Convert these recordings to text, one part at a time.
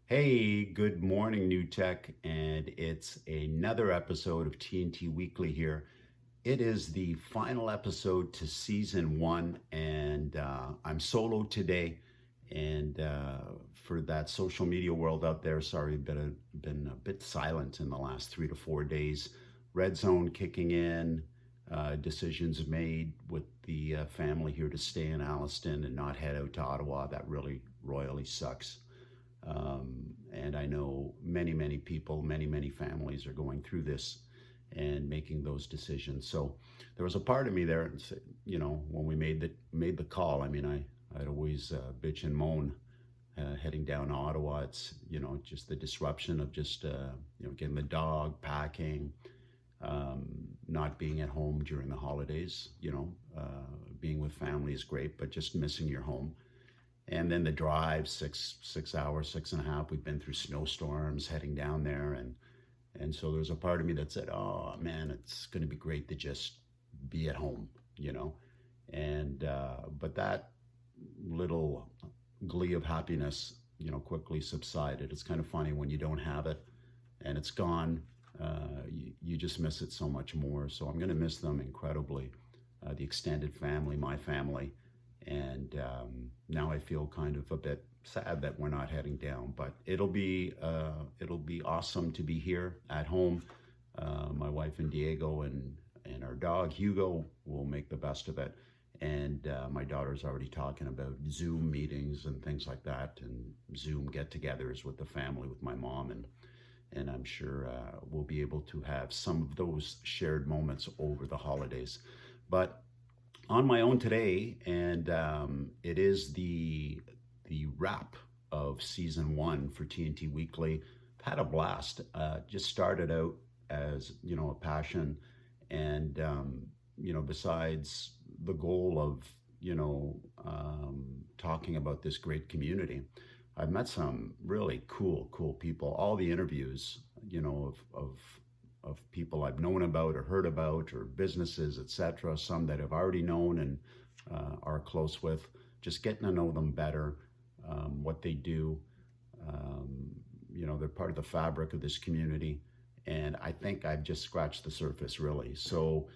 Hey, good morning, New Tech, and it's another episode of TNT Weekly here. It is the final episode to season one, and I'm solo today. And for that social media world out there, sorry, been a bit silent in the last 3 to 4 days. Red zone kicking in, decisions made with the family here to stay in Alliston and not head out to Ottawa. That really royally sucks. And I know many people, many families are going through this and making those decisions. So there was a part of me there, when we made the call. I mean, I'd always bitch and moan heading down to Ottawa. It's just the disruption of just getting the dog, packing, not being at home during the holidays. Being with family is great, but just missing your home. And then the drive, six hours, 6.5. We've been through snowstorms heading down there, and so there's a part of me that said, "Oh man, it's going to be great to just be at home," you know. And but that little glee of happiness, quickly subsided. It's kind of funny when you don't have it and it's gone. You just miss it so much more. So I'm going to miss them incredibly. The extended family, my family, and now I feel kind of a bit sad that we're not heading down. But it'll be awesome to be here at home. My wife and Diego and our dog Hugo will make the best of it. And my daughter's already talking about Zoom meetings and things like that, and Zoom get-togethers with the family, with my mom, and I'm sure we'll be able to have some of those shared moments over the holidays. But on my own today, and it is the wrap of season one for TNT Weekly. I've had a blast. Just started out as a passion, and besides the goal of talking about this great community, I've met some really cool people. All the interviews, of people I've known about or heard about, or businesses, etc. Some that I've already known and are close with. Just getting to know them better, what they do. They're part of the fabric of this community, and I think I've just scratched the surface, really. So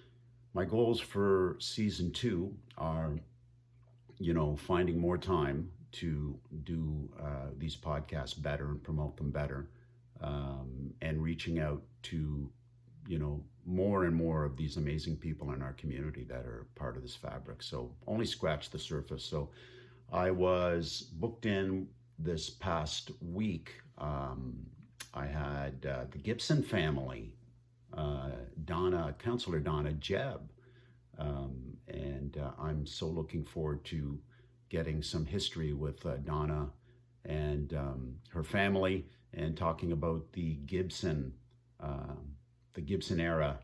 my goals for season two are, finding more time to do these podcasts better and promote them better, and reaching out to more and more of these amazing people in our community that are part of this fabric. So only scratch the surface. So I was booked in this past week. I had the Gibson family, Councillor Donna Jebb, and I'm so looking forward to getting some history with Donna and her family, and talking about the Gibson era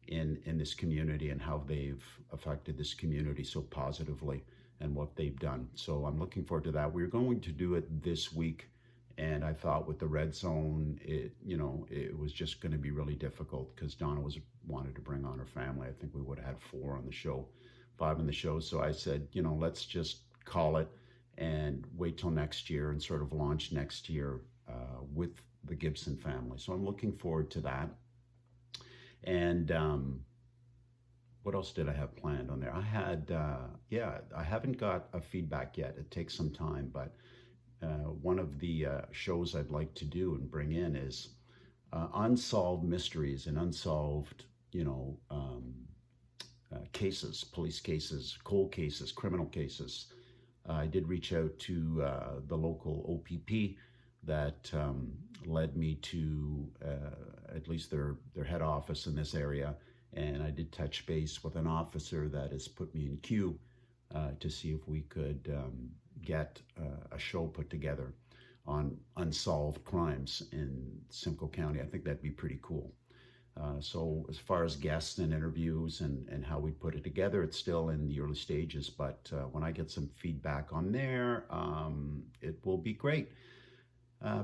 in this community, and how they've affected this community so positively, and what they've done. So I'm looking forward to that. We're going to do it this week, and I thought with the red zone, it was just going to be really difficult because Donna wanted to bring on her family. I think we would have had 4 on the show, 5 on the show. So I said, let's just call it and wait till next year and sort of launch next year with the Gibson family. So I'm looking forward to that. And what else did I have planned on there? I haven't got a feedback yet. It takes some time, but one of the shows I'd like to do and bring in is unsolved mysteries and unsolved, cases, police cases, cold cases, criminal cases. I did reach out to the local OPP that led me to at least their head office in this area. And I did touch base with an officer that has put me in queue to see if we could get a show put together on unsolved crimes in Simcoe County. I think that'd be pretty cool. So as far as guests and interviews and how we put it together, it's still in the early stages. But when I get some feedback on there, it will be great.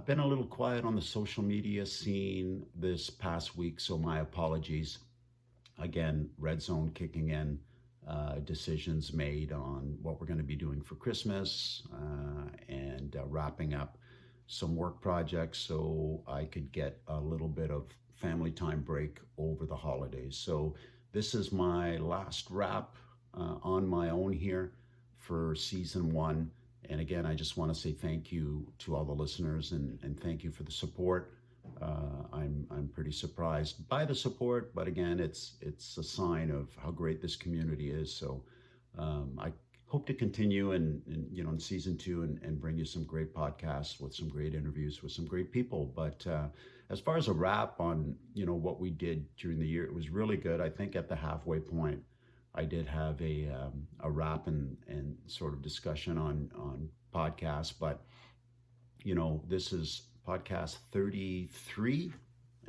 Been a little quiet on the social media scene this past week, so my apologies. Again, red zone kicking in, decisions made on what we're going to be doing for Christmas, and wrapping up some work projects so I could get a little bit of family time break over the holidays. So this is my last wrap on my own here for season one. And again, I just want to say thank you to all the listeners and thank you for the support. I'm pretty surprised by the support, but again, it's a sign of how great this community is. So I hope to continue in season two and bring you some great podcasts with some great interviews with some great people. But as far as a wrap on what we did during the year, it was really good. I think at the halfway point, I did have a wrap and sort of discussion on podcasts, but this is podcast 33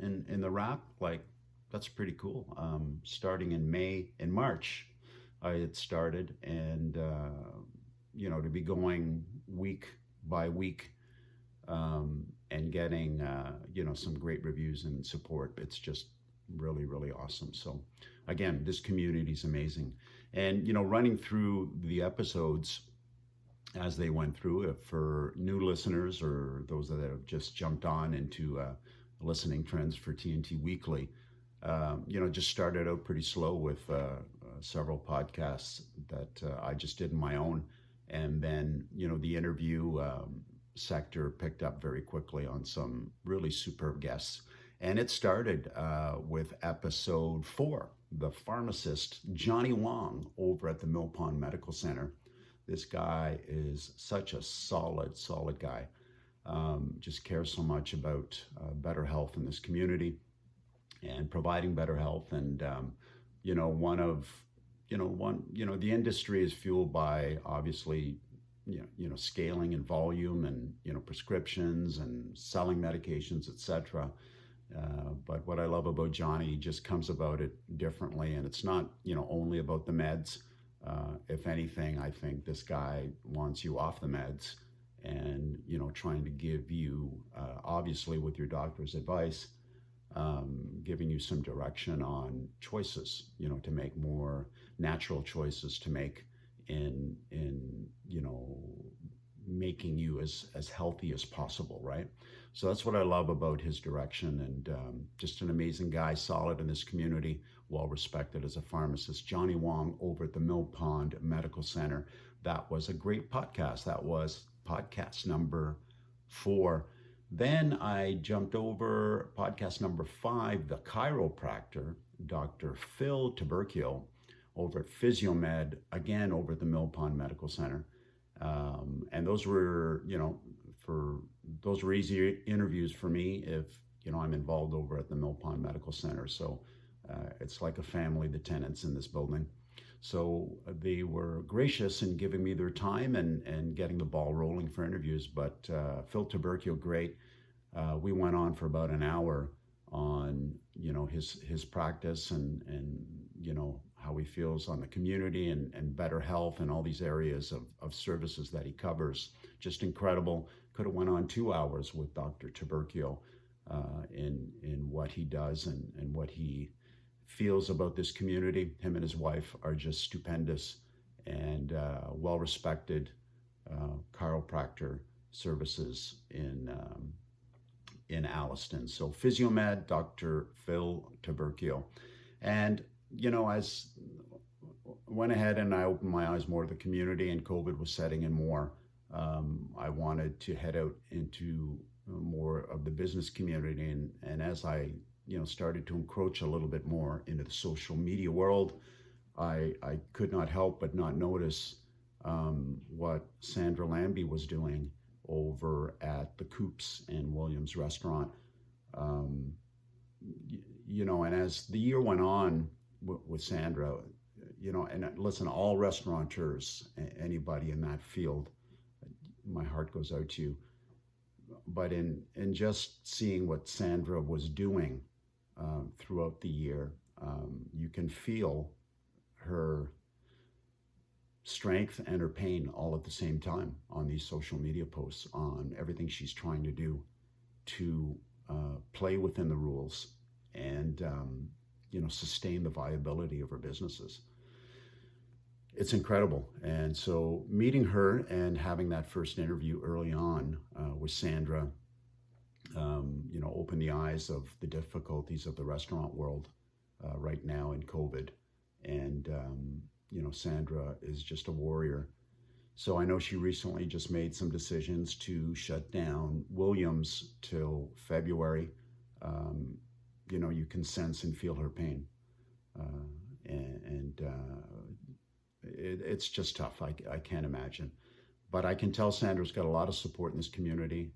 in the wrap. Like, that's pretty cool. Starting in March, I had started, and to be going week by week and getting some great reviews and support. It's just really, really awesome. So again, this community is amazing. And running through the episodes as they went through, for new listeners or those that have just jumped on into listening trends for TNT Weekly, just started out pretty slow with several podcasts that I just did on my own. And then, the interview sector picked up very quickly on some really superb guests. And it started with episode 4, the pharmacist Johnny Wong over at the Mill Pond Medical Center. This guy is such a solid guy. Just cares so much about better health in this community and providing better health. And the industry is fueled by obviously scaling and volume and prescriptions and selling medications, etc. But what I love about Johnny, he just comes about it differently, and it's not only about the meds. If anything, I think this guy wants you off the meds and trying to give you obviously with your doctor's advice, giving you some direction on choices, to make more natural choices to make in making you as healthy as possible, right? So that's what I love about his direction, and just an amazing guy, solid in this community, well respected as a pharmacist. Johnny Wong over at the Mill Pond Medical Center. That was a great podcast. That was podcast number 4. Then I jumped over podcast number 5, the chiropractor, Dr. Phil Tubercio, over at Physiomed, again over at the Mill Pond Medical Center. And those were, those were easy interviews for me if, I'm involved over at the Mill Pond Medical Center. So it's like a family, the tenants in this building. So they were gracious in giving me their time and getting the ball rolling for interviews. But Phil Tubercio, great. We went on for about an hour on, his practice and how he feels on the community and better health and all these areas of services that he covers. Just incredible. Could have went on 2 hours with Dr. Tubercio in what he does and what he feels about this community. Him and his wife are just stupendous and well-respected chiropractor services in Alliston. So Physiomed, Dr. Phil Tubercio. And as went ahead and I opened my eyes more to the community and COVID was setting in more, I wanted to head out into more of the business community. And as I, started to encroach a little bit more into the social media world, I could not help but not notice what Sandra Lambie was doing over at the Coops and Williams restaurant. And as the year went on with Sandra, and listen, all restaurateurs, anybody in that field, my heart goes out to you. But in just seeing what Sandra was doing throughout the year, you can feel her strength and her pain all at the same time on these social media posts, on everything she's trying to do to play within the rules and sustain the viability of her businesses. it's incredible. And so meeting her and having that first interview early on with Sandra, opened the eyes of the difficulties of the restaurant world right now in COVID. And, Sandra is just a warrior. So I know she recently just made some decisions to shut down Williams till February. Um, you can sense and feel her pain. It's just tough. I can't imagine. But I can tell Sandra's got a lot of support in this community.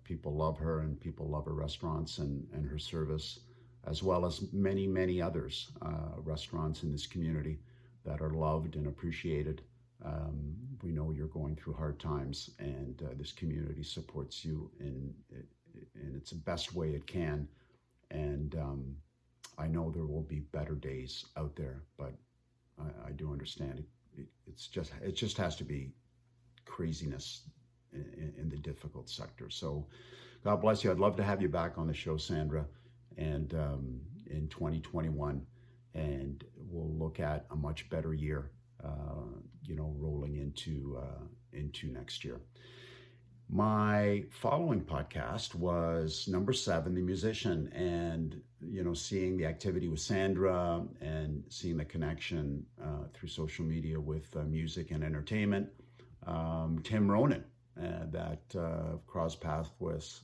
People love her, and people love her restaurants and her service, as well as many, many others restaurants in this community that are loved and appreciated. We know you're going through hard times, and this community supports you in its best way it can. And I know there will be better days out there, but I do understand it just has to be craziness in the difficult sector. So God bless you. I'd love to have you back on the show, Sandra, and in 2021, and we'll look at a much better year, rolling into next year. My following podcast was number 7, The Musician, and seeing the activity with Sandra and seeing the connection through social media with music and entertainment. Tim Ronan, that crossed paths with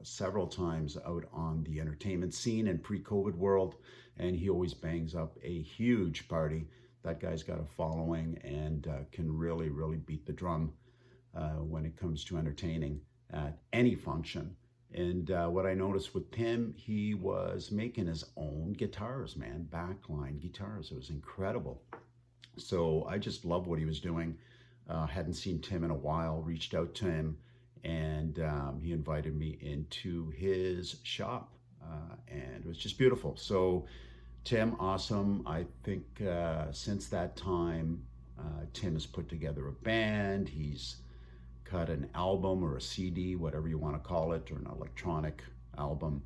several times out on the entertainment scene in pre-COVID world, and he always bangs up a huge party. That guy's got a following and can really, really beat the drum when it comes to entertaining at any function. And what I noticed with Tim, he was making his own guitars, man, backline guitars. It was incredible. So I just love what he was doing. Hadn't seen Tim in a while, reached out to him, and he invited me into his shop, and it was just beautiful. So Tim, awesome. I think since that time, Tim has put together a band. He's cut an album or a CD, whatever you want to call it, or an electronic album.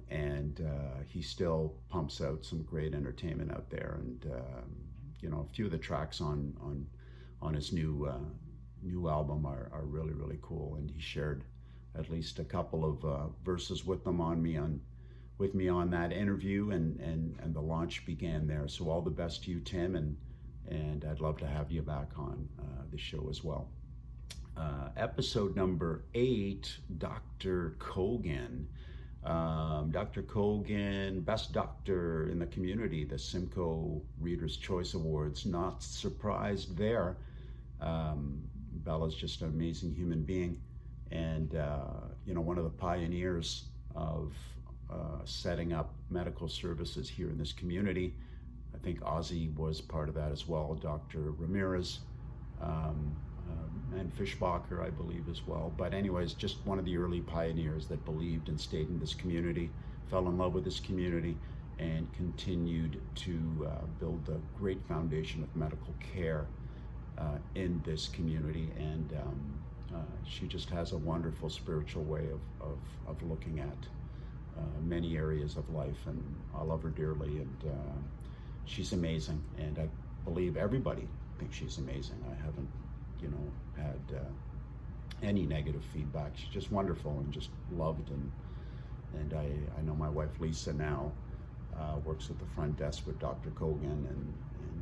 And he still pumps out some great entertainment out there. And, a few of the tracks on his new album are really, really cool. And he shared at least a couple of verses with me on that interview, and the launch began there. So all the best to you, Tim, and I'd love to have you back on the show as well. Episode number 8, Dr. Kogan. Dr. Kogan, best doctor in the community, the Simcoe Reader's Choice Awards. Not surprised there. Bella's just an amazing human being, and one of the pioneers of setting up medical services here in this community. I think Ozzy was part of that as well, Dr. Ramirez, and Fishbacher, I believe, as well. But anyways, just one of the early pioneers that believed and stayed in this community, fell in love with this community, and continued to build a great foundation of medical care in this community. And she just has a wonderful spiritual way of looking at many areas of life, and I love her dearly, and she's amazing, and I believe everybody thinks she's amazing. I haven't had any negative feedback. She's just wonderful and just loved, and I know my wife Lisa now works at the front desk with Dr. Kogan, and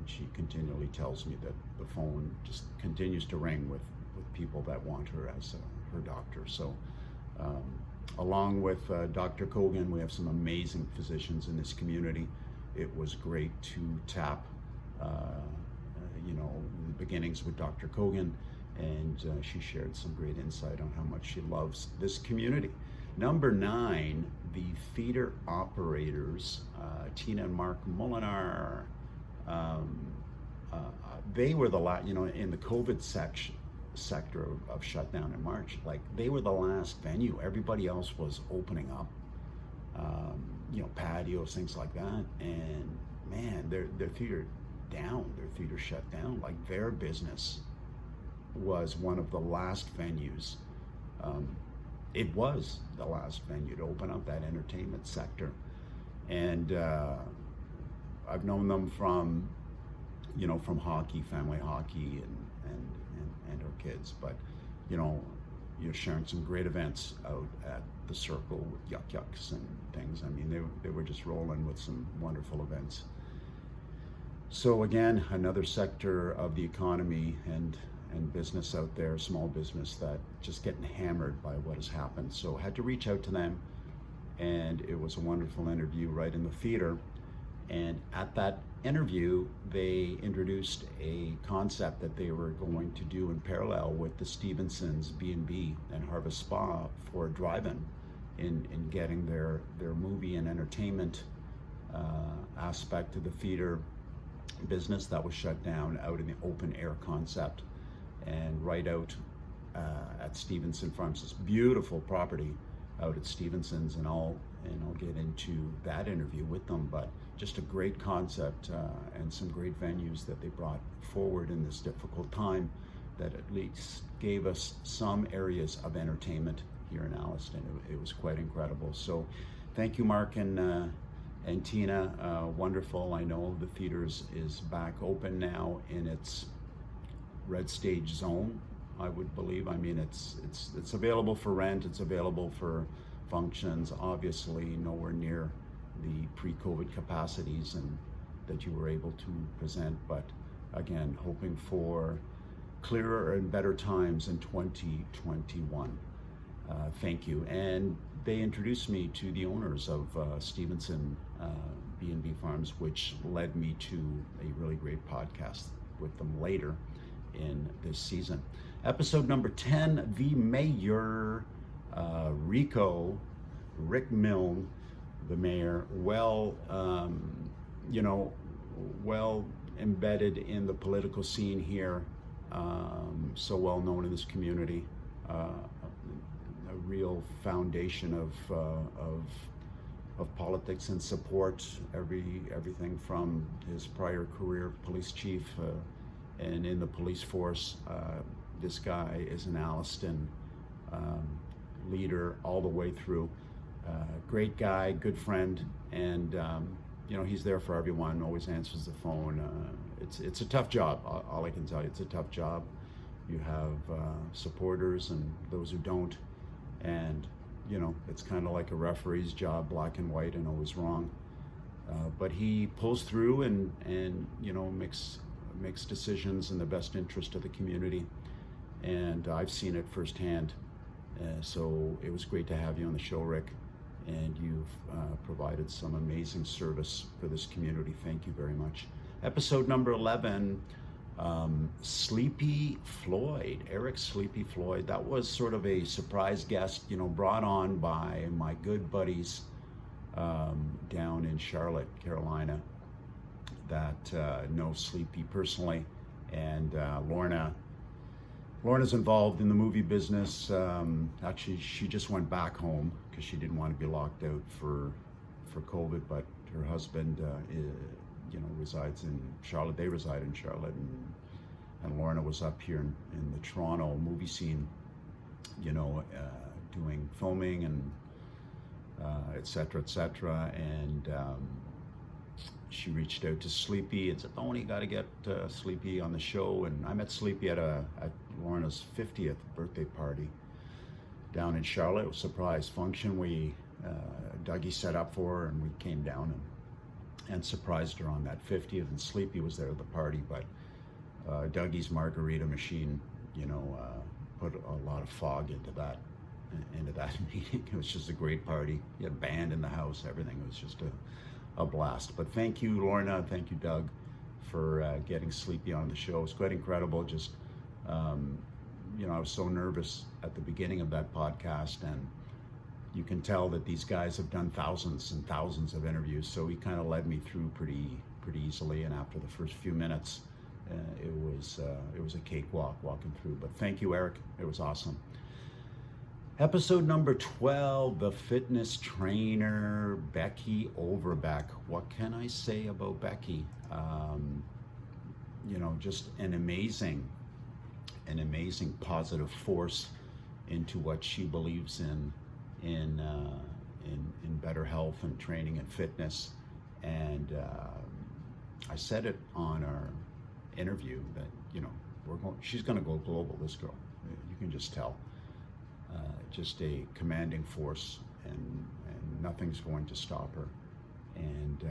she continually tells me that the phone just continues to ring with people that want her as her doctor. So along with Dr. Kogan, we have some amazing physicians in this community. It was great to tap the beginnings with Dr. Kogan, and she shared some great insight on how much she loves this community. Number 9, the theater operators, Tina and Mark Molinar. They were the last, in the COVID sector of shutdown in March, like they were the last venue. Everybody else was opening up, patios, things like that. And man, their theater shut down. Like their business was one of the last venues. It was the last venue to open up that entertainment sector. And I've known them from from hockey, family hockey, and our kids. But, you're sharing some great events out at the Circle with Yuck Yucks and things. I mean, they were just rolling with some wonderful events. So again, another sector of the economy and business out there, small business, that just getting hammered by what has happened. So I had to reach out to them, and it was a wonderful interview right in the theater. And at that interview, they introduced a concept that they were going to do in parallel with the Stevenson's B&B and Harvest Spa for drive-in in getting their movie and entertainment aspect of the theater business that was shut down out in the open air concept, and right out at Stevenson Farms, this beautiful property out at Stevenson's, and I'll get into that interview with them. But just a great concept and some great venues that they brought forward in this difficult time that at least gave us some areas of entertainment here in Alliston. It was quite incredible. So thank you, Mark and Tina. Wonderful. I know the theaters is back open now in its red stage zone, I would believe. I mean, it's available for rent, it's available for functions, obviously nowhere near the pre-COVID capacities and that you were able to present, but again, hoping for clearer and better times in 2021. Thank you. And they introduced me to the owners of Stevenson B&B Farms, which led me to a really great podcast with them later in this season. Episode number 10, the mayor, Rick Milne, the mayor, well embedded in the political scene here, so well known in this community, a real foundation of politics and support, everything from his prior career, police chief, and in the police force. This guy is an Alliston leader all the way through. Great guy, good friend, and he's there for everyone, always answers the phone. It's a tough job, all I can tell you. It's a tough job. You have supporters and those who don't, and it's kind of like a referee's job, black and white and always wrong. But he pulls through and makes decisions in the best interest of the community, and I've seen it firsthand. So it was great to have you on the show, Rick, and you've provided some amazing service for this community. Thank you very much. Episode number 11, Sleepy Floyd, Eric Sleepy Floyd. That was sort of a surprise guest, brought on by my good buddies down in Charlotte, Carolina, that know Sleepy personally, and Lorna's involved in the movie business. Actually, she just went back home because she didn't want to be locked out for COVID, but her husband resides in Charlotte. They reside in Charlotte, and Lorna was up here in the Toronto movie scene, doing filming and et cetera, and she reached out to Sleepy and said, "Oh, you got to get Sleepy on the show." And I met Sleepy at Lorna's 50th birthday party down in Charlotte. It was a surprise function Dougie set up for her, and we came down and surprised her on that 50th. And Sleepy was there at the party, but Dougie's margarita machine, put a lot of fog into that meeting. It was just a great party. You had a band in the house, everything. It was just a blast. But thank you, Lorna. Thank you, Doug, for getting Sleepy on the show. It's quite incredible. Just, I was so nervous at the beginning of that podcast, and you can tell that these guys have done thousands and thousands of interviews. So he kind of led me through pretty easily. And after the first few minutes, it was a cakewalk walking through. But thank you, Eric. It was awesome. Episode number 12, the fitness trainer, Becky Overbeck. What can I say about Becky? Just an amazing positive force into what she believes in better health and training and fitness. And I said it on interview that, she's going to go global, this girl. You can just tell. Just a commanding force, and nothing's going to stop her. And,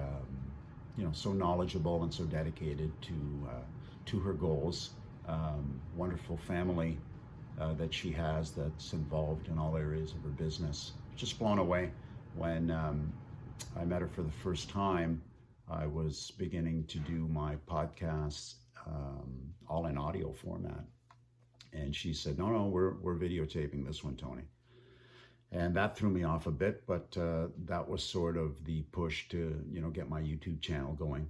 so knowledgeable and so dedicated to her goals. Wonderful family that she has that's involved in all areas of her business. Just blown away. When I met her for the first time, I was beginning to do my podcasts all in audio format. And she said, no, we're videotaping this one, Tony. And that threw me off a bit, but that was sort of the push to, get my YouTube channel going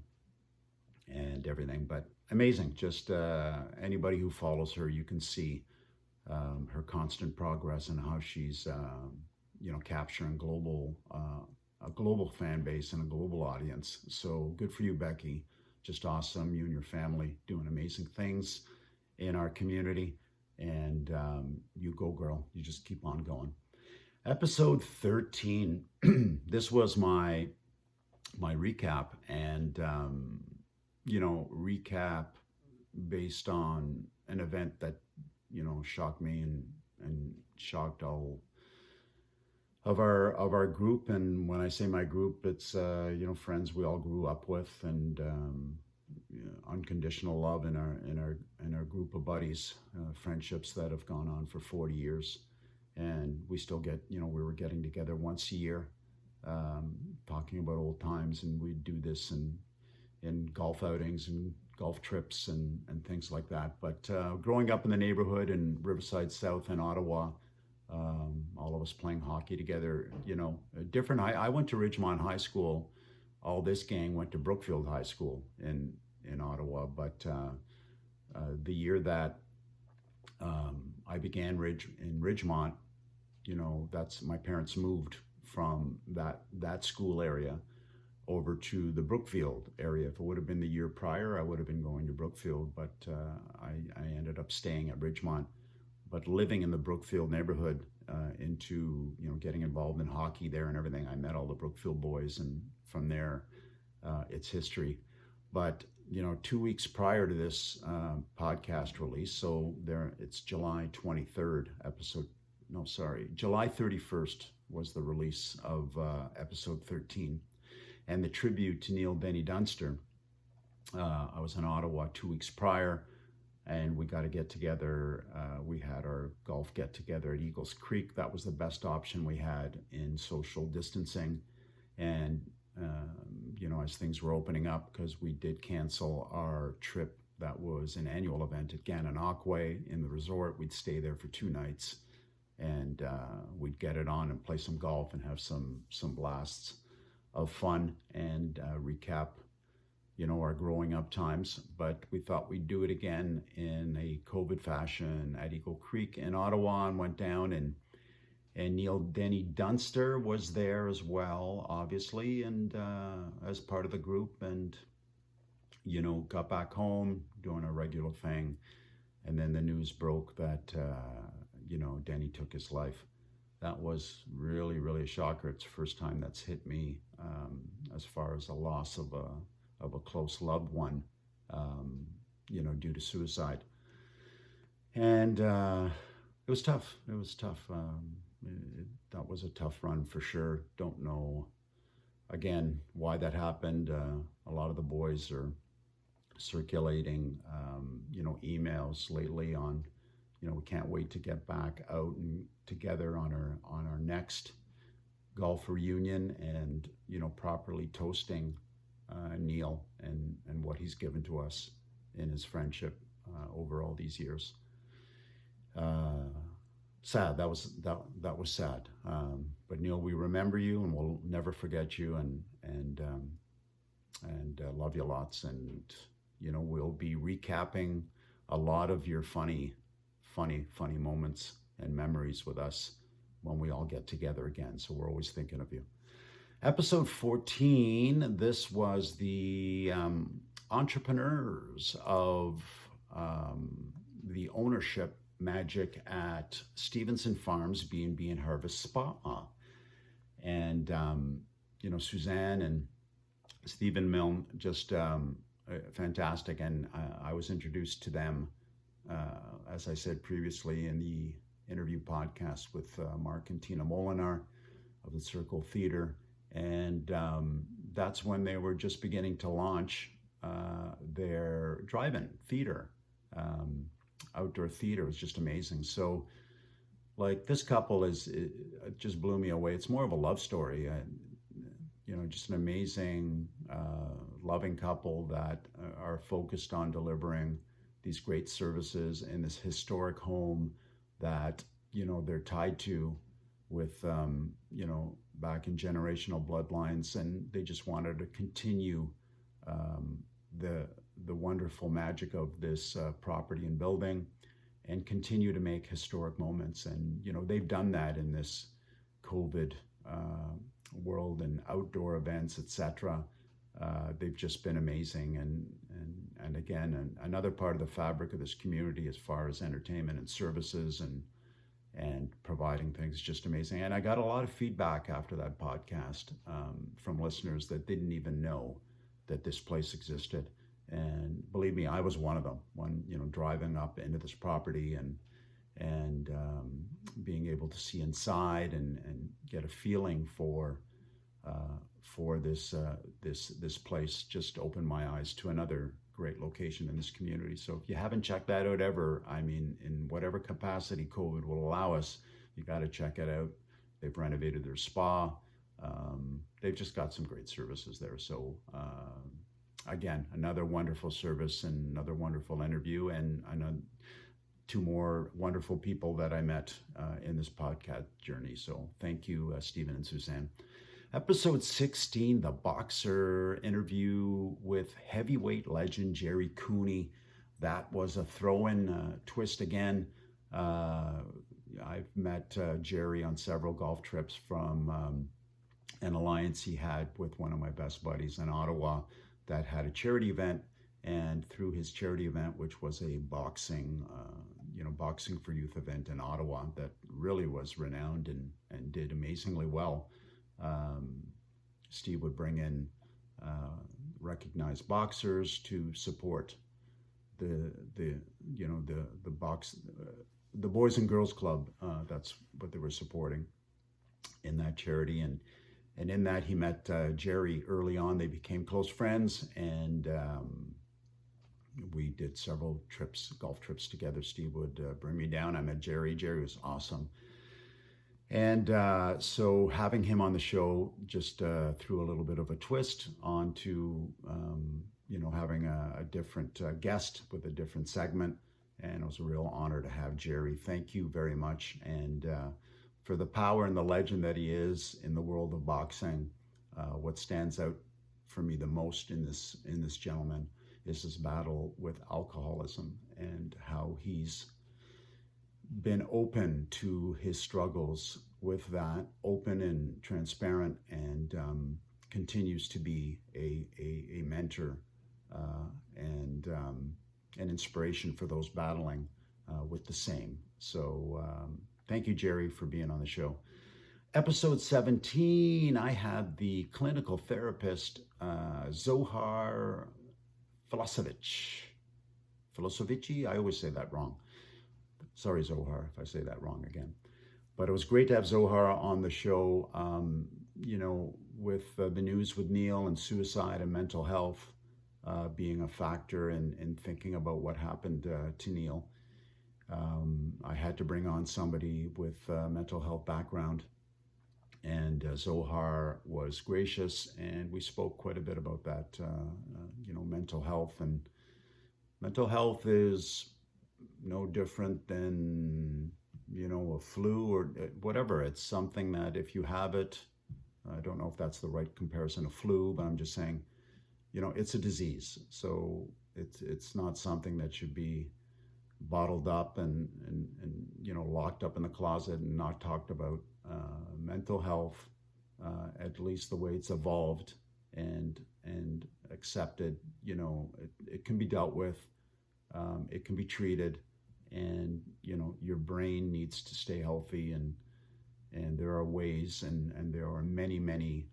and everything. But amazing. Just anybody who follows her, you can see her constant progress and how she's, capturing a global fan base and a global audience. So good for you, Becky. Just awesome. You and your family doing amazing things in our community. And you go, girl. You just keep on going. Episode 13. This was my recap, and recap based on an event that shocked me and shocked all of our group. And when I say my group, it's friends we all grew up with, and unconditional love in our group of buddies, friendships that have gone on for 40 years. And we still get, we were getting together once a year, talking about old times, and we'd do this in golf outings and golf trips and things like that. But growing up in the neighborhood in Riverside South and Ottawa, all of us playing hockey together, different. I went to Ridgemont High School. All this gang went to Brookfield High School in Ottawa. But the year that I began in Ridgemont, that's my parents moved from that school area over to the Brookfield area. If it would have been the year prior, I would have been going to Brookfield, but I ended up staying at Ridgemont. But living in the Brookfield neighborhood, into getting involved in hockey there and everything, I met all the Brookfield boys, and from there, it's history. But 2 weeks prior to this podcast release, so it's July 23rd episode. No, sorry, July 31st was the release of episode 13, and the tribute to Neil Denny Dunster. I was in Ottawa 2 weeks prior, and we got to get together. We had our golf get together at Eagles Creek. That was the best option we had in social distancing, and as things were opening up, because we did cancel our trip that was an annual event at Gananoque in the resort. We'd stay there for 2 nights, and we'd get it on and play some golf and have some blasts of fun and recap, our growing up times. But we thought we'd do it again in a COVID fashion at Eagle Creek in Ottawa, and went down, and Neil Denny Dunster was there as well, obviously, and as part of the group, and got back home doing a regular thing, and then the news broke that Denny took his life. That was really, really a shocker. It's the first time that's hit me, as far as the loss of a close loved one, due to suicide. And it was tough. That was a tough run for sure. Don't know, again, why that happened. A lot of the boys are circulating, emails lately on, we can't wait to get back out and together on our next golf reunion, and properly toasting Neil and what he's given to us in his friendship over all these years. Sad. That was sad. But Neil, we remember you, and we'll never forget you, and love you lots. And we'll be recapping a lot of your funny moments and memories with us when we all get together again. So we're always thinking of you. Episode 14. This was the entrepreneurs of the ownership magic at Stevenson Farms B&B and Harvest Spa. And, Suzanne and Stephen Milne, just fantastic. And I was introduced to them, as I said previously, in the interview podcast with Mark and Tina Molinar of the Circle Theater. And that's when they were just beginning to launch their drive-in theater. Um, Outdoor theater was just amazing. So, like, this couple it just blew me away. It's more of a love story. Just an amazing, loving couple that are focused on delivering these great services in this historic home that they're tied to with back in generational bloodlines, and they just wanted to continue um, the the wonderful magic of this property and building, and continue to make historic moments. And they've done that in this COVID world and outdoor events, etc. They've just been amazing, and again, another part of the fabric of this community as far as entertainment and services and providing things, just amazing. And I got a lot of feedback after that podcast from listeners that didn't even know that this place existed. And believe me, I was one of them. When driving up into this property and being able to see inside and get a feeling for this place just opened my eyes to another great location in this community. So if you haven't checked that out ever, I mean, in whatever capacity COVID will allow us, you got to check it out. They've renovated their spa. They've just got some great services there. So again, another wonderful service and another wonderful interview, and I know two more wonderful people that I met in this podcast journey. So thank you, Stephen and Suzanne. Episode 16, the boxer interview with heavyweight legend Jerry Cooney. That was a throw-in twist again. I've met Jerry on several golf trips from an alliance he had with one of my best buddies in Ottawa that had a charity event. And through his charity event, which was a boxing for youth event in Ottawa that really was renowned and did amazingly well, Steve would bring in recognized boxers to support the Boys and Girls Club. That's what they were supporting in that charity, and in that he met Jerry early on. They became close friends, and we did several golf trips together. Steve would bring me down. I met Jerry. Jerry was awesome. And so having him on the show just threw a little bit of a twist onto, having a different guest with a different segment. And it was a real honor to have Jerry. Thank you very much. And for the power and the legend that he is in the world of boxing, what stands out for me the most in this gentleman is his battle with alcoholism and how he's been open to his struggles with that, open and transparent, and continues to be a mentor and an inspiration for those battling with the same. So thank you, Jerry, for being on the show. Episode 17, I had the clinical therapist Zohar Filosovici. I always say that wrong. Sorry, Zohar, if I say that wrong again. But it was great to have Zohar on the show, with the news with Neil and suicide and mental health being a factor in thinking about what happened to Neil. I had to bring on somebody with a mental health background, and Zohar was gracious, and we spoke quite a bit about that, mental health. And mental health is no different than, a flu or whatever. It's something that if you have it, I don't know if that's the right comparison of flu, but I'm just saying, it's a disease. So it's not something that should be bottled up and locked up in the closet and not talked about. Mental health, at least the way it's evolved and accepted, it can be dealt with, it can be treated, and your brain needs to stay healthy, and there are ways and there are many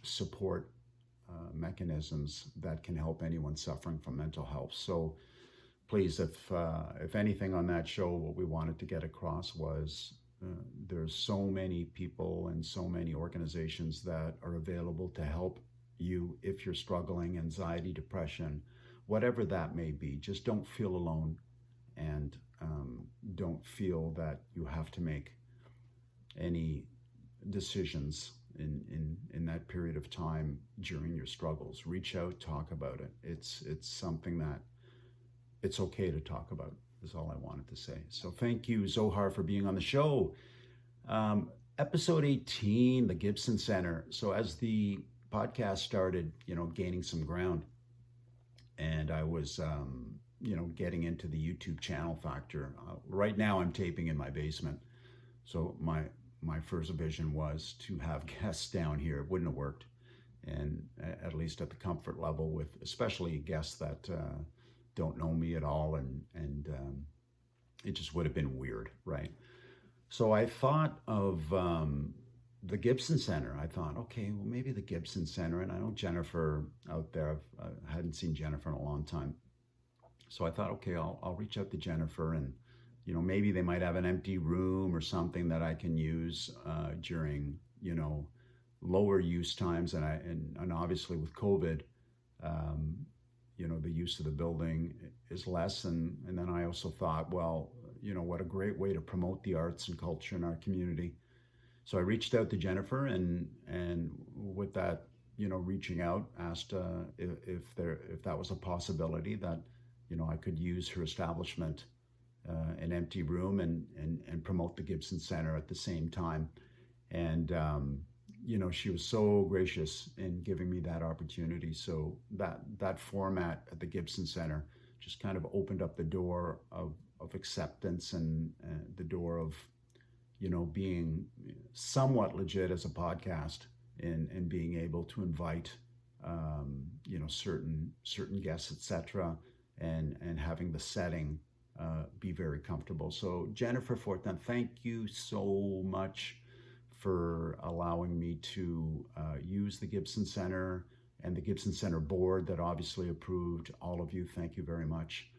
support mechanisms that can help anyone suffering from mental health. So please, if anything on that show, what we wanted to get across was there's so many people and so many organizations that are available to help you if you're struggling, anxiety, depression, whatever that may be. Just don't feel alone, and don't feel that you have to make any decisions in that period of time during your struggles. Reach out, talk about it. It's something that it's okay to talk about, is all I wanted to say. So thank you, Zohar, for being on the show. Episode 18, the Gibson Center. So as the podcast started, gaining some ground, and I was, getting into the YouTube channel factor. Right now I'm taping in my basement. So my first vision was to have guests down here. It wouldn't have worked. And at least at the comfort level, with especially guests that don't know me at all, and it just would have been weird, right? So I thought of the Gibson Center. I thought, okay, well, maybe the Gibson Center, and I know Jennifer out there. I hadn't seen Jennifer in a long time, so I thought, okay, I'll reach out to Jennifer, and maybe they might have an empty room or something that I can use during lower use times, and obviously with COVID. The use of the building is less. And then I also thought, well, what a great way to promote the arts and culture in our community. So I reached out to Jennifer, and with that, reaching out, asked if that was a possibility that, I could use her establishment, an empty room, and promote the Gibson Center at the same time. And, she was so gracious in giving me that opportunity. So that format at the Gibson Center just kind of opened up the door of acceptance, and the door of, being somewhat legit as a podcast, and being able to invite, certain guests, etc., and having the setting be very comfortable. So Jennifer Fortin, thank you so much for allowing me to use the Gibson Center, and the Gibson Center board that obviously approved. All of you, thank you very much.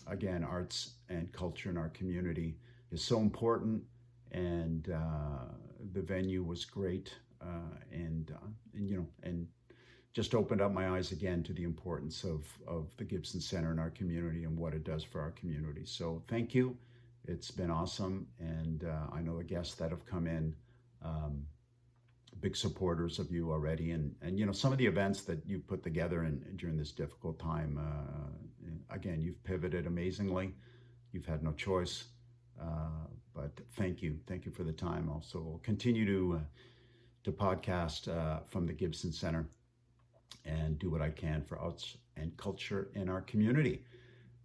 Again, arts and culture in our community is so important, and the venue was great, and just opened up my eyes again to the importance of the Gibson Center in our community and what it does for our community. So thank you. It's been awesome, and I know the guests that have come in, big supporters of you already, and some of the events that you've put together during this difficult time. Again, you've pivoted amazingly. You've had no choice, but thank you for the time. Also, we'll continue to podcast from the Gibson Center and do what I can for arts and culture in our community.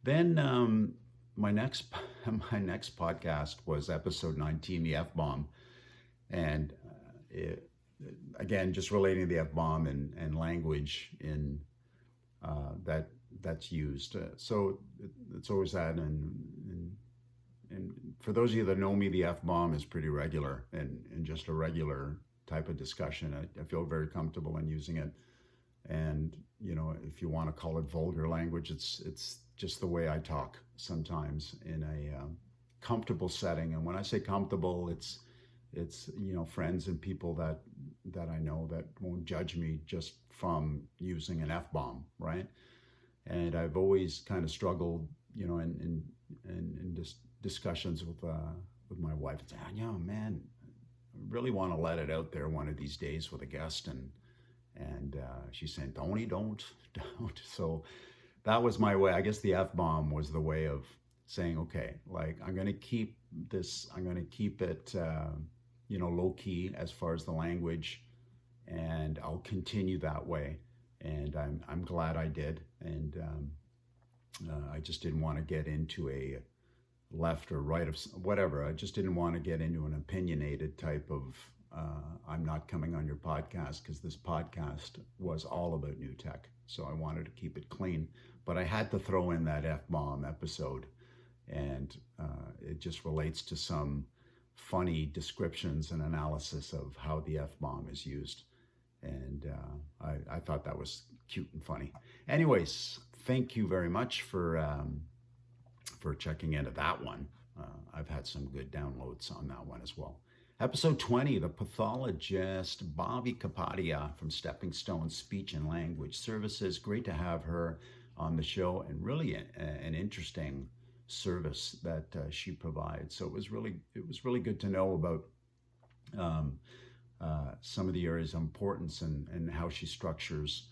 Then. My next podcast was episode 19, the F-bomb, and again, just relating to the F-bomb and language in that's used. So it's always that, and for those of you that know me, the F-bomb is pretty regular and just a regular type of discussion. I feel very comfortable in using it, and if you want to call it vulgar language, it's just the way I talk sometimes in a comfortable setting. And when I say comfortable, it's friends and people that I know that won't judge me just from using an F-bomb, right? And I've always kind of struggled, in discussions with my wife, and say, man, I really want to let it out there one of these days with a guest, and she's saying, Tony, don't. So that was my way. I guess the F-bomb was the way of saying, okay, like I'm going to keep it, low key as far as the language, and I'll continue that way. And I'm glad I did. And I just didn't want to get into a left or right of whatever. I just didn't want to get into an opinionated type of, I'm not coming on your podcast, because this podcast was all about new tech. So I wanted to keep it clean, but I had to throw in that F-bomb episode, and it just relates to some funny descriptions and analysis of how the F-bomb is used. And I thought that was cute and funny. Anyways, thank you very much for checking into that one. I've had some good downloads on that one as well. Episode 20, the pathologist Bobby Kapadia from Stepping Stone Speech and Language Services. Great to have her on the show, and really an interesting service that she provides. So it was really good to know about um, some of the areas of importance and how she structures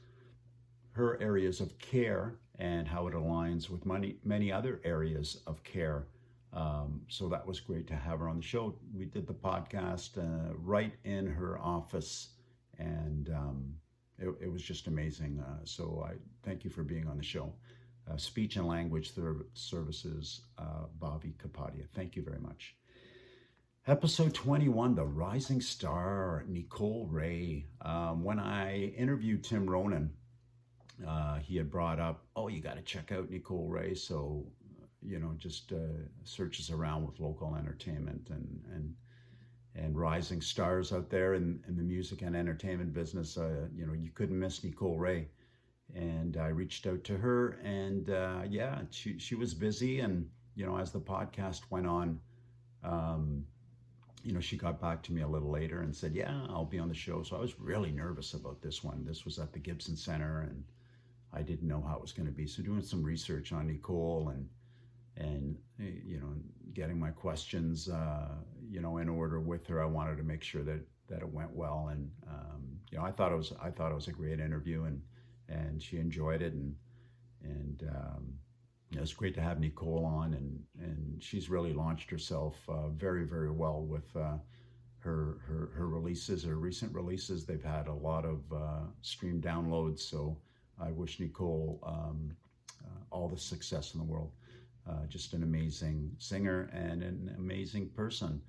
her areas of care and how it aligns with many other areas of care. So that was great to have her on the show. We did the podcast right in her office, and it was just amazing. So I thank you for being on the show. Speech and Language Services, Bobby Kapadia. Thank you very much. Episode 21, The Rising Star, Nicole Ray. When I interviewed Tim Ronan, he had brought up, oh, you got to check out Nicole Ray. So, just searches around with local entertainment and rising stars out there in the music and entertainment business. You couldn't miss Nicole Ray. And I reached out to her, and yeah, she was busy. And, as the podcast went on, she got back to me a little later and said, yeah, I'll be on the show. So I was really nervous about this one. This was at the Gibson Center, and I didn't know how it was going to be. So doing some research on Nicole and getting my questions, in order with her. I wanted to make sure that it went well. And, I thought it was a great interview, and she enjoyed it. And it was great to have Nicole on, and she's really launched herself very, very well with her releases, her recent releases. They've had a lot of stream downloads, so I wish Nicole all the success in the world. Just an amazing singer and an amazing person.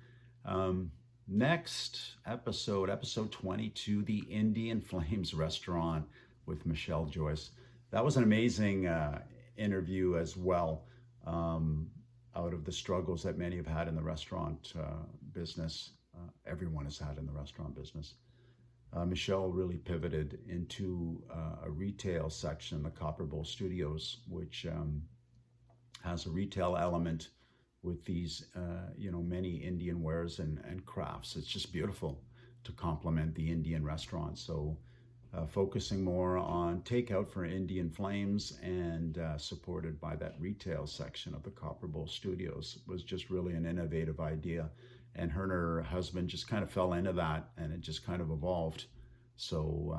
Next episode 22, the Indian Flames Restaurant with Michelle Joyce. That was an amazing interview as well, out of the struggles that many have had in the restaurant business. Everyone has had in the restaurant business. Michelle really pivoted into a retail section, the Copper Bowl Studios, which has a retail element with these, many Indian wares and crafts. It's just beautiful to complement the Indian restaurant. So focusing more on takeout for Indian Flames and supported by that retail section of the Copper Bowl Studios was just really an innovative idea. And her and her husband just kind of fell into that, and it just kind of evolved. So,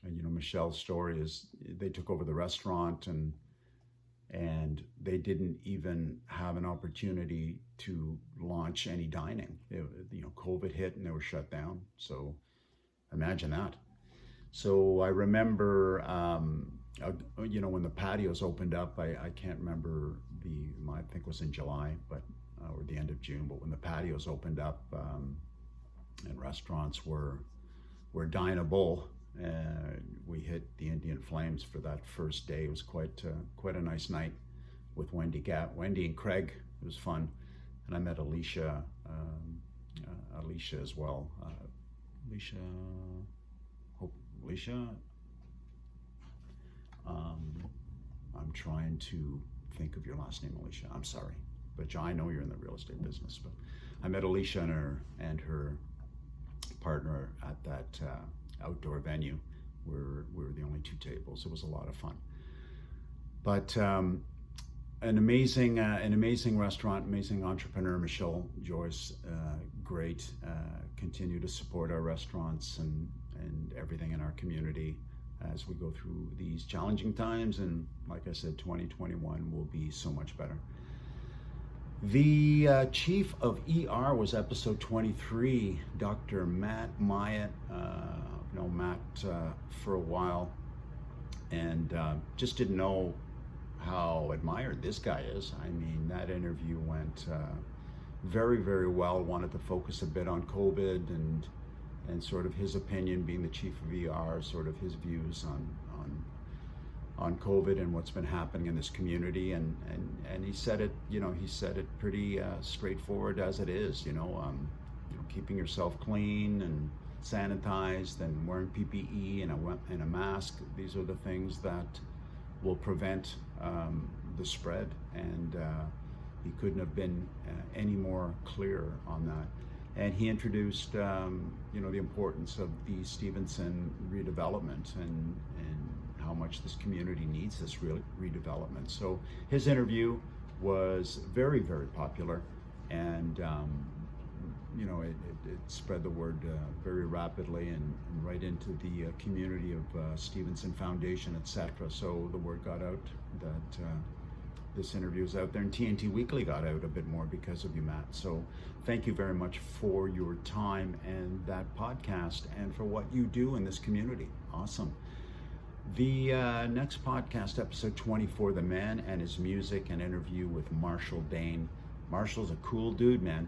Michelle's story is they took over the restaurant, and they didn't even have an opportunity to launch any dining. COVID hit and they were shut down. So imagine that. So I remember, when the patios opened up, I can't remember I think it was in July, or the end of June, but when the patios opened up and restaurants were dineable, we hit the Indian Flames for that first day. It was quite a nice night with Wendy and Craig. It was fun, and I met Alicia as well. Alicia. I'm trying to think of your last name, Alicia. I'm sorry, but I know you're in the real estate business. But I met Alicia and her partner at that outdoor venue. We were the only two tables. It was a lot of fun. But an amazing restaurant, amazing entrepreneur, Michelle Joyce. Great. Continue to support our restaurants and everything in our community as we go through these challenging times. And like I said, 2021 will be so much better. The chief of ER was episode 23, Dr. Matt Myatt. I've known Matt for a while, and just didn't know how admired this guy is. I mean, that interview went very, very well. Wanted to focus a bit on COVID and sort of his opinion, being the chief of ER, sort of his views on COVID and what's been happening in this community, and he said it, pretty straightforward as it is, keeping yourself clean and sanitized and wearing PPE and a mask. These are the things that will prevent the spread, and he couldn't have been any more clear on that. And he introduced, the importance of the Stevenson redevelopment and how much this community needs this redevelopment. So his interview was very, very popular, and it spread the word very rapidly and right into the community of Stevenson Foundation, etc. So the word got out that this interview is out there, and TNT Weekly got out a bit more because of you, Matt. So thank you very much for your time and that podcast and for what you do in this community. Awesome. The next podcast, episode 24, The Man and His Music, an interview with Marshall Dane. Marshall's a cool dude, man.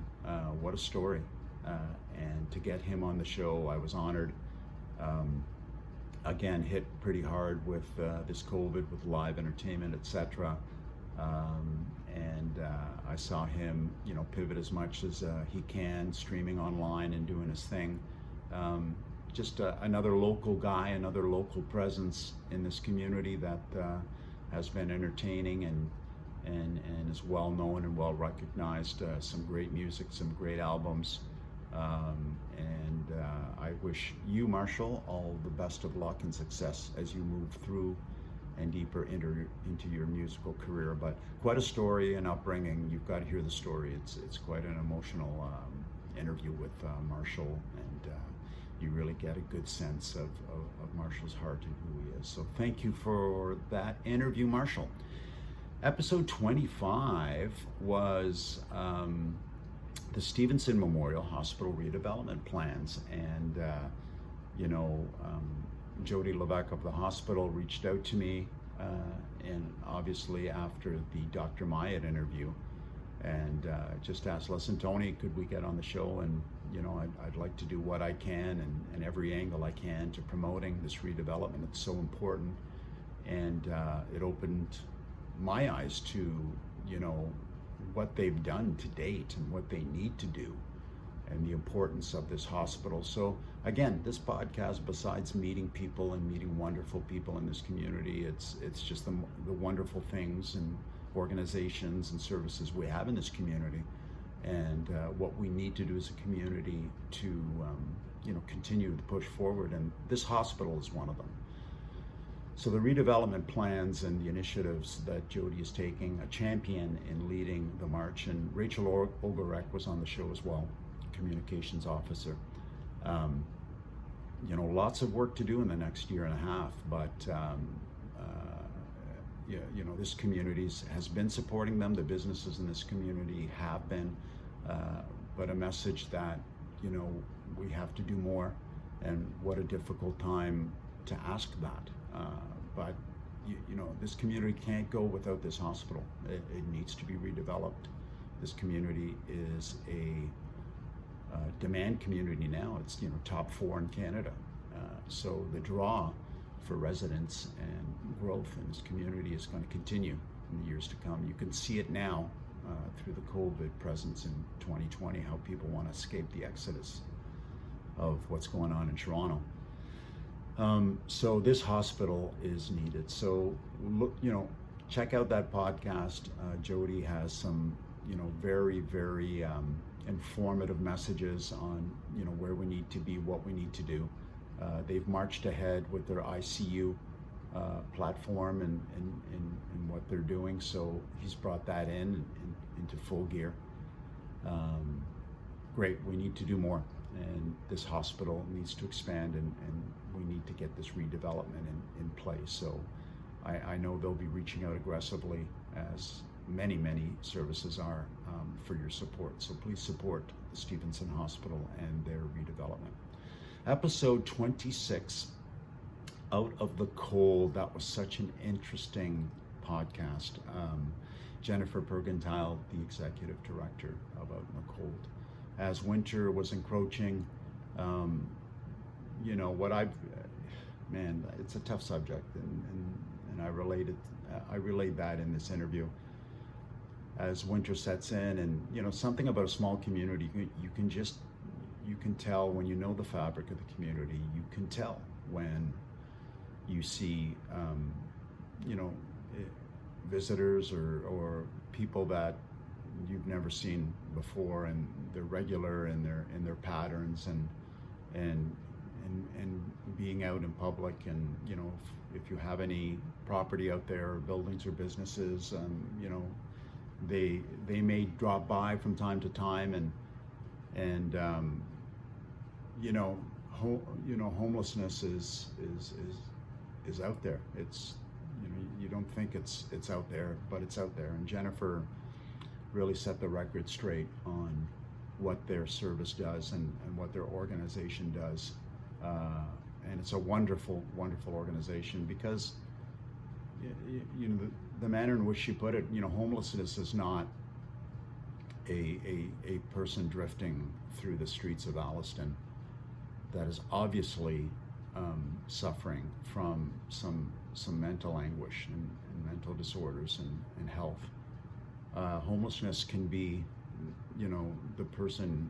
What a story. And to get him on the show, I was honored. Again, hit pretty hard with this COVID, with live entertainment, etc. I saw him, pivot as much as he can, streaming online and doing his thing. Just another local guy, another local presence in this community that has been entertaining and is well known and well recognized. Some great music, some great albums. I wish you, Marshall, all the best of luck and success as you move through and deeper into your musical career. But quite a story and upbringing. You've got to hear the story. It's quite an emotional interview with Marshall, and you really get a good sense of Marshall's heart and who he is. So thank you for that interview, Marshall. Episode 25 was the Stevenson Memorial Hospital redevelopment plans, and Jody Levesque of the hospital reached out to me, and obviously after the Dr. Myatt interview, and just asked, listen, Tony, could we get on the show? And I'd like to do what I can and every angle I can to promoting this redevelopment. It's so important, and it opened my eyes to what they've done to date and what they need to do, and the importance of this hospital. So again, this podcast, besides meeting people and meeting wonderful people in this community, it's just the wonderful things and organizations and services we have in this community, and what we need to do as a community to continue to push forward, and this hospital is one of them. So the redevelopment plans and the initiatives that Jody is taking, a champion in leading the march, and Rachel Ogorek was on the show as well, communications officer. Lots of work to do in the next year and a half, but this community has been supporting them. The businesses in this community have been, but a message that we have to do more, and what a difficult time to ask that. But this community can't go without this hospital. It needs to be redeveloped. This community is a demand community now. It's top 4 in Canada. So the draw for residents and growth in this community is going to continue in the years to come. You can see it now through the COVID presence in 2020, how people want to escape the exodus of what's going on in Toronto. So this hospital is needed. So look, check out that podcast. Jody has some, very, very informative messages on, where we need to be, what we need to do. They've marched ahead with their ICU platform and what they're doing. So he's brought that into full gear. Great, we need to do more. And this hospital needs to expand, and we need to get this redevelopment in place. So I know they'll be reaching out aggressively, as many, many services are, for your support. So please support the Stevenson Hospital and their redevelopment. Episode 26, Out of the Cold. That was such an interesting podcast. Jennifer Pergentile, the executive director of Out in the Cold. As winter was encroaching, it's a tough subject, and I relayed that in this interview. As winter sets in, and something about a small community, you can just you can tell when you know the fabric of the community. You can tell when you see, you know, visitors or people that you've never seen before, and they're regular in their patterns, and and being out in public. And you know, if you have any property out there, or buildings or businesses, you know, they may drop by from time to time, and you know, homelessness is out there. It's, you know, you don't think it's out there, but it's out there. And Jennifer really set the record straight on what their service does, and what their organization does. And it's a wonderful, wonderful organization, because you know, the manner in which she put it, you know, homelessness is not a person drifting through the streets of Alliston that is obviously suffering from some mental anguish and mental disorders and health. Homelessness can be, you know, the person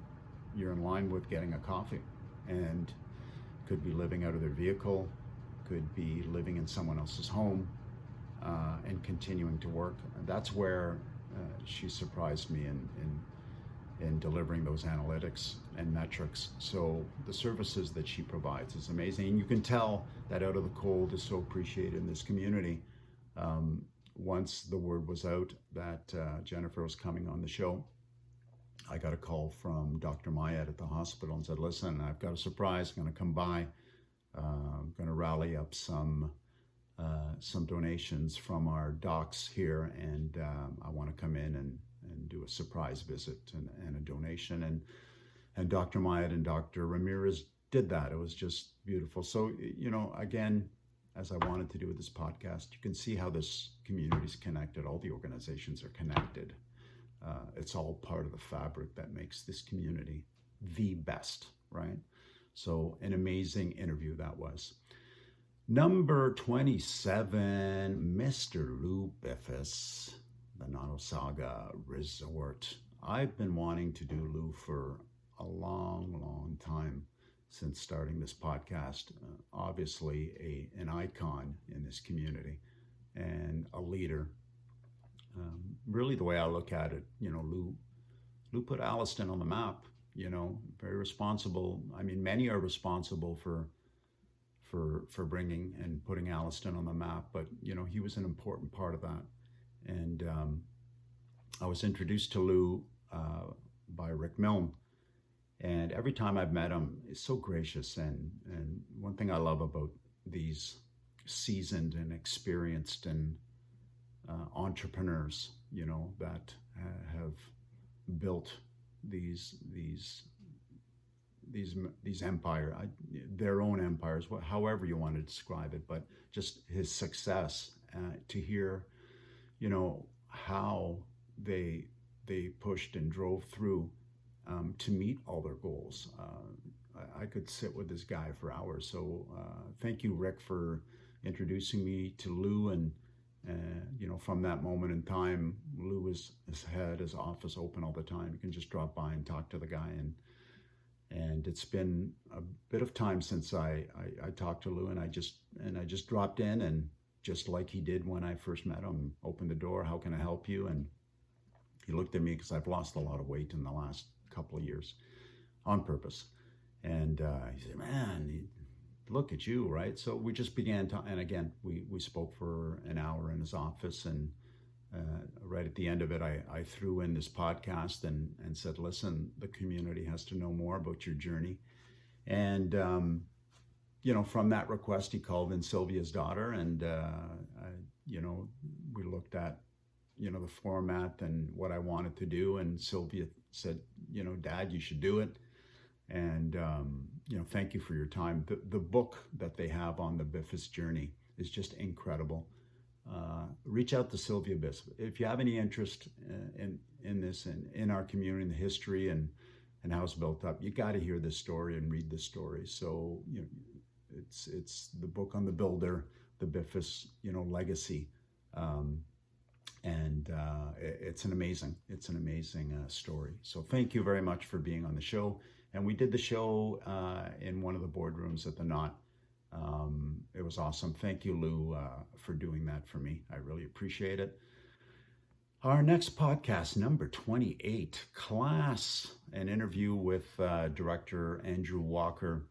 you're in line with getting a coffee, and could be living out of their vehicle, could be living in someone else's home, and continuing to work. And that's where she surprised me in delivering those analytics and metrics. So the services that she provides is amazing. And you can tell that Out of the Cold is so appreciated in this community. Once the word was out that Jennifer was coming on the show, I got a call from Dr. Mayat at the hospital and said, listen, I've got a surprise, I'm going to come by. I'm going to rally up some donations from our docs here, and I want to come in and do a surprise visit and a donation. And Dr. Mayat and Dr. Ramirez did that. It was just beautiful. So, you know, again, as I wanted to do with this podcast, you can see how this community is connected. All the organizations are connected. It's all part of the fabric that makes this community the best, right? So an amazing interview that was. Number 27, Mr. Lou Biffis, the Nottawasaga Resort. I've been wanting to do Lou for a long, long time, since starting this podcast. Obviously an icon in this community and a leader. Really, the way I look at it, you know, Lou put Alliston on the map. You know, very responsible. I mean, many are responsible for bringing and putting Alliston on the map, but you know, he was an important part of that. And I was introduced to Lou by Rick Milne, and every time I've met him, he's so gracious. And one thing I love about these seasoned and experienced and entrepreneurs, you know, that have built these empire, their own empires, however you want to describe it, but just his success, to hear, you know, how they pushed and drove through to meet all their goals. I could sit with this guy for hours. So thank you, Rick, for introducing me to Lou. And you know, from that moment in time, Lou has had his office open all the time. You can just drop by and talk to the guy. And it's been a bit of time since I talked to Lou, and I just dropped in, and just like he did when I first met him, opened the door. How can I help you? And he looked at me, because I've lost a lot of weight in the last couple of years on purpose. And he said, man, look at you, right? So we just began to, and again, we spoke for an hour in his office. And right at the end of it, I threw in this podcast and said, listen, the community has to know more about your journey. And, you know, from that request, he called in Sylvia's daughter, and, you know, we looked at, you know, the format and what I wanted to do. And Sylvia said, you know, Dad, you should do it. And, you know, thank you for your time. The book that they have on the Biffis journey is just incredible. Reach out to Sylvia Biff if you have any interest in this and in our community, in the history and how it's built up. You got to hear this story and read this story. So, you know, it's the book on the builder, the Biffis, you know, legacy. And it's an amazing story. So thank you very much for being on the show. And we did the show in one of the boardrooms at the Knot. It was awesome. Thank you, Lou, for doing that for me. I really appreciate it. Our next podcast, number 28, Class, an interview with director Andrew Walker.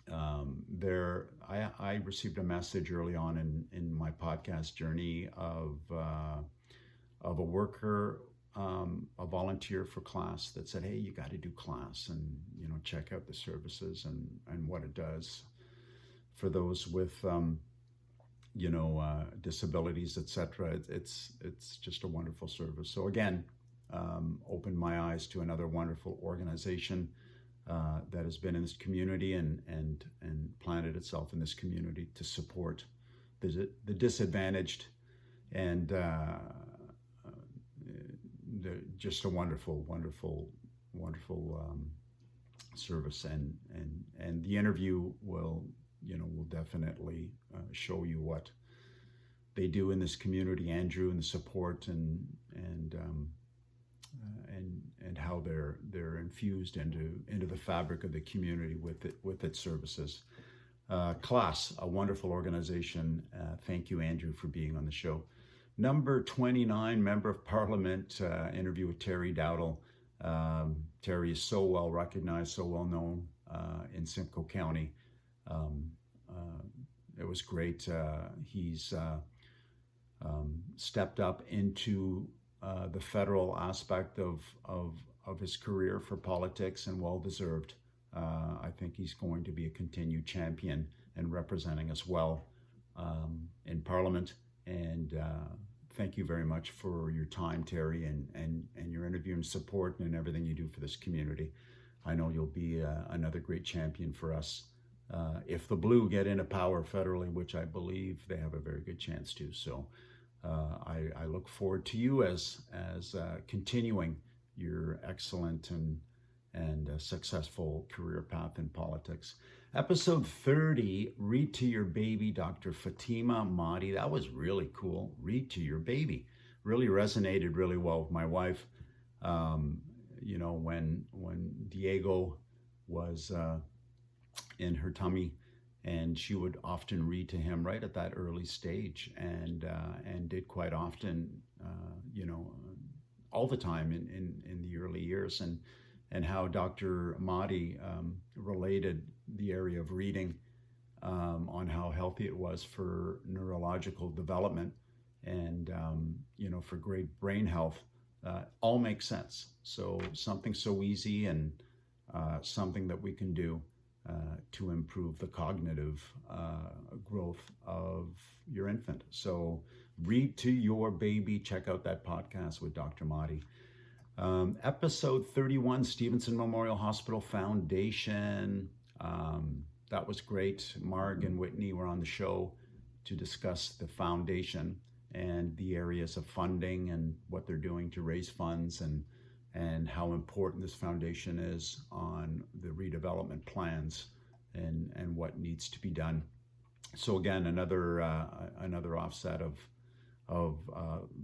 I received a message early on in my podcast journey of a worker, a volunteer for Class that said, "Hey, you got to do Class and check out the services and what it does for those with disabilities, etc." It's just a wonderful service. So again, opened my eyes to another wonderful organization that has been in this community and planted itself in this community to support the disadvantaged, and just a wonderful service. And the interview will definitely show you what they do in this community, Andrew, and the support and how they're infused into the fabric of the community with its services. Class, a wonderful organization. Thank you, Andrew, for being on the show. Number 29, Member of Parliament, interview with Terry Dowdle. Terry is so well recognized, so well known in Simcoe County. It was great. He's stepped up into the federal aspect of his career for politics, and well deserved. I think he's going to be a continued champion and representing us well in Parliament. And thank you very much for your time, Terry, and your interview and support and everything you do for this community. I know you'll be another great champion for us. If the Blue get into power federally, which I believe they have a very good chance to. So I look forward to you as continuing your excellent and successful career path in politics. Episode 30, Read to Your Baby, Dr. Fatima Mahdi. That was really cool. Read to Your Baby. Really resonated really well with my wife. When Diego was in her tummy, and she would often read to him right at that early stage, and did quite often, all the time in the early years, and how Dr. Mahdi related the area of reading on how healthy it was for neurological development and for great brain health. All makes sense. So something so easy and something that we can do to improve the cognitive growth of your infant. So Read to Your Baby. Check out that podcast with Dr. Mahdi. Episode 31, Stevenson Memorial Hospital Foundation. That was great. Marg and Whitney were on the show to discuss the foundation and the areas of funding and what they're doing to raise funds, and how important this foundation is on the redevelopment plans and what needs to be done. So again, another offset of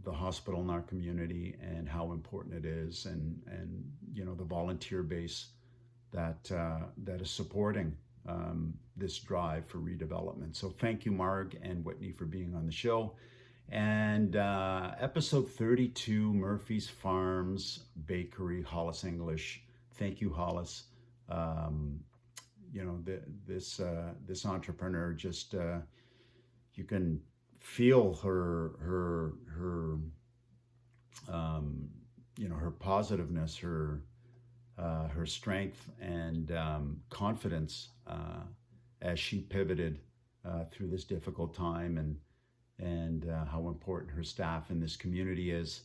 the hospital in our community and how important it is, and the volunteer base that is supporting this drive for redevelopment. So thank you, Marg and Whitney, for being on the show. And episode 32, Murphy's Farms Bakery, Hollis English. Thank you, Hollis. This entrepreneur, just you can feel her positiveness, her strength and confidence as she pivoted through this difficult time, and how important her staff in this community is.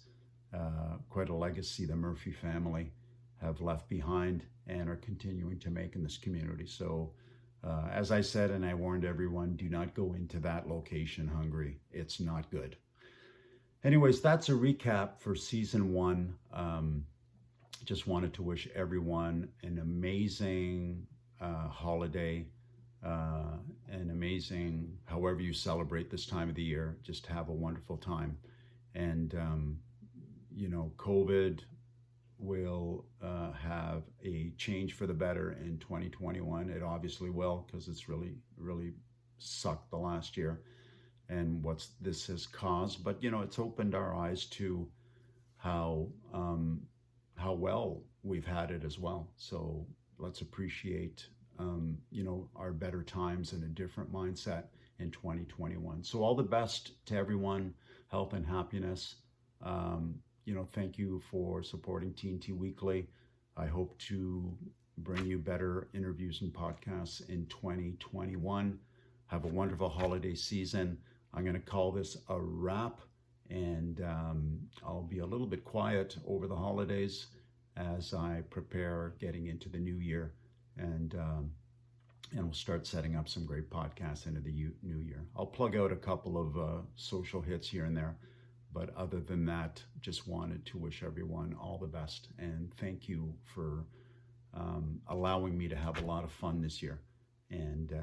Quite a legacy the Murphy family have left behind and are continuing to make in this community. So as I said, and I warned everyone, do not go into that location hungry. It's not good. Anyways, that's a recap for season 1. Just wanted to wish everyone an amazing holiday, an amazing, however you celebrate this time of the year, just have a wonderful time. And, COVID, will have a change for the better in 2021. It obviously will, because it's really sucked the last year and what this has caused. But it's opened our eyes to how well we've had it as well. So let's appreciate our better times and a different mindset in 2021. So all the best to everyone, health and happiness. Thank you for supporting TNT Weekly. I hope to bring you better interviews and podcasts in 2021. Have a wonderful holiday season. I'm going to call this a wrap, and I'll be a little bit quiet over the holidays as I prepare getting into the new year, and we'll start setting up some great podcasts into the new year. I'll plug out a couple of social hits here and there, but other than that, just wanted to wish everyone all the best, and thank you for allowing me to have a lot of fun this year and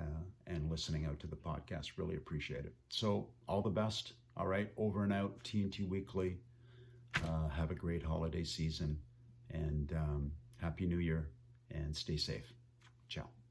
listening out to the podcast. Really appreciate it. So all the best. All right, over and out, TNT Weekly. Have a great holiday season, and Happy New Year, and stay safe. Ciao.